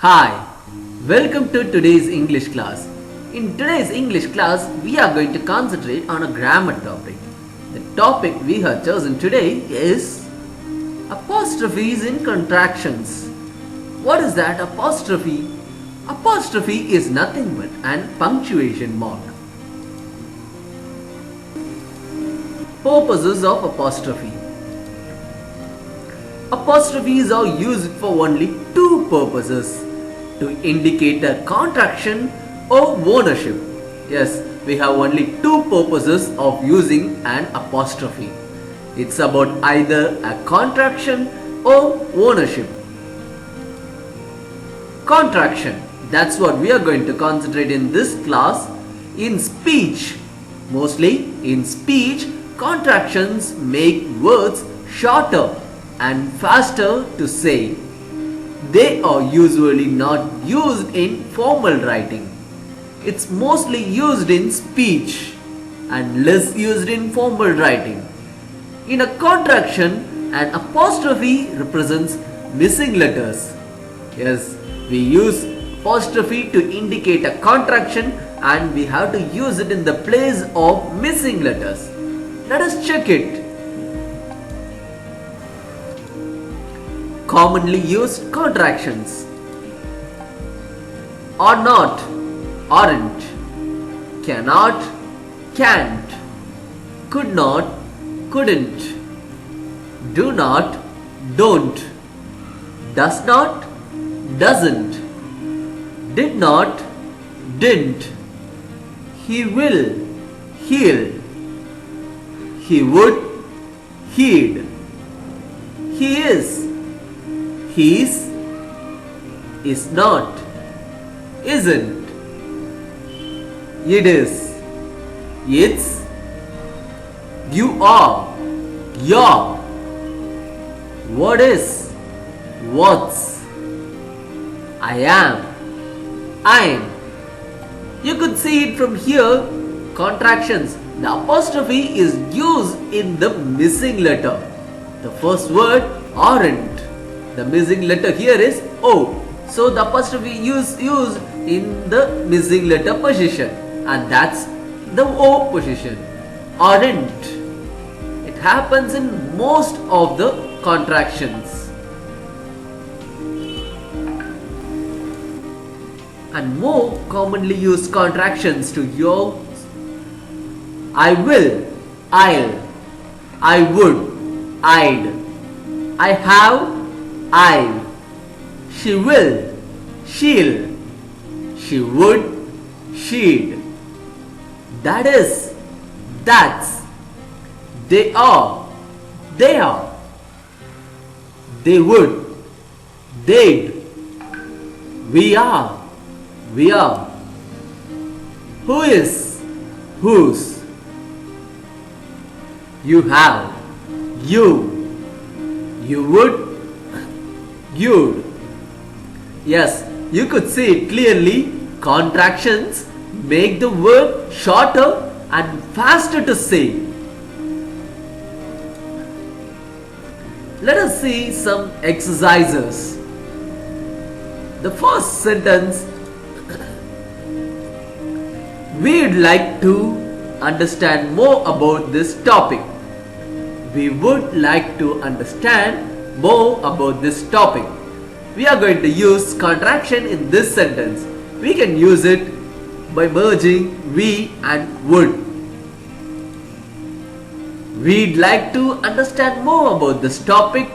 Hi, welcome to today's English class. In today's English class, we are going to concentrate on a grammar topic. The topic we have chosen today is apostrophes in contractions. What is that apostrophe? Apostrophe is nothing but an punctuation mark. Purposes of apostrophe. Apostrophes are used for only two purposes: to indicate a contraction or ownership. Yes, we have only two purposes of using an apostrophe. It's about either a contraction or ownership. Contraction, that's what we are going to concentrate in this class. In speech, mostly in speech, contractions make words shorter and faster to say. They are usually not used in formal writing. It's mostly used in speech and less used in formal writing. In a contraction, an apostrophe represents missing letters. Yes, we use apostrophe to indicate a contraction and we have to use it in the place of missing letters. Let us check it. Commonly used contractions: are not, aren't, cannot, can't, could not, couldn't, do not, don't, does not, doesn't, did not, didn't, he will, he'll, he would, he'd, he is not, isn't, it is, it's, you are, you're, what is, what's, I am, I'm. You could see it from here. Contractions. The apostrophe is used in the missing letter. The first word, aren't. The missing letter here is O. So the apostrophe used in the missing letter position, and that's the O position. Aren't. It happens in most of the contractions. And more commonly used contractions to use: I will, I'll, I would, I'd, I have, I've, she will, she'll, she would, she'd, that is, that's, they are, they would, they'd, we are, who is, whose, you have, you would, you'd. Yes, you could see it clearly. Contractions make the word shorter and faster to say. Let us see some exercises. The first sentence: we'd like to understand more about this topic. We would like to understand more about this topic. We are going to use contraction in this sentence. We can use it by merging we and would. We'd like to understand more about this topic.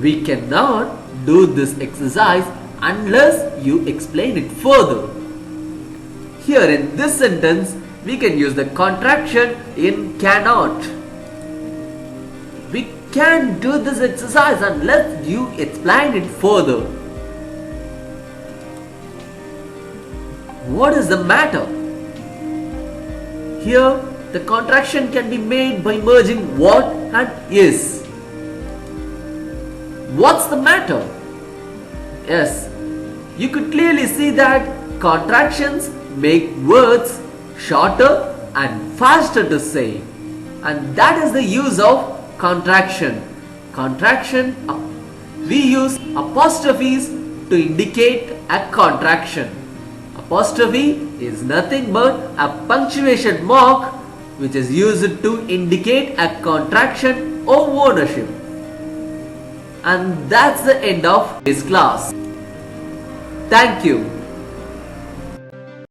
We cannot do this exercise unless you explain it further. Here in this sentence, we can use the contraction in cannot. We can't do this exercise unless you explain it further. What is the matter? Here, the contraction can be made by merging what and is. What's the matter? Yes, you could clearly see that contractions make words shorter and faster to say, and that is the use of contraction. Contraction we use apostrophes to indicate a contraction. Apostrophe is nothing but a punctuation mark which is used to indicate a contraction or ownership. And that's the end of this class. Thank you.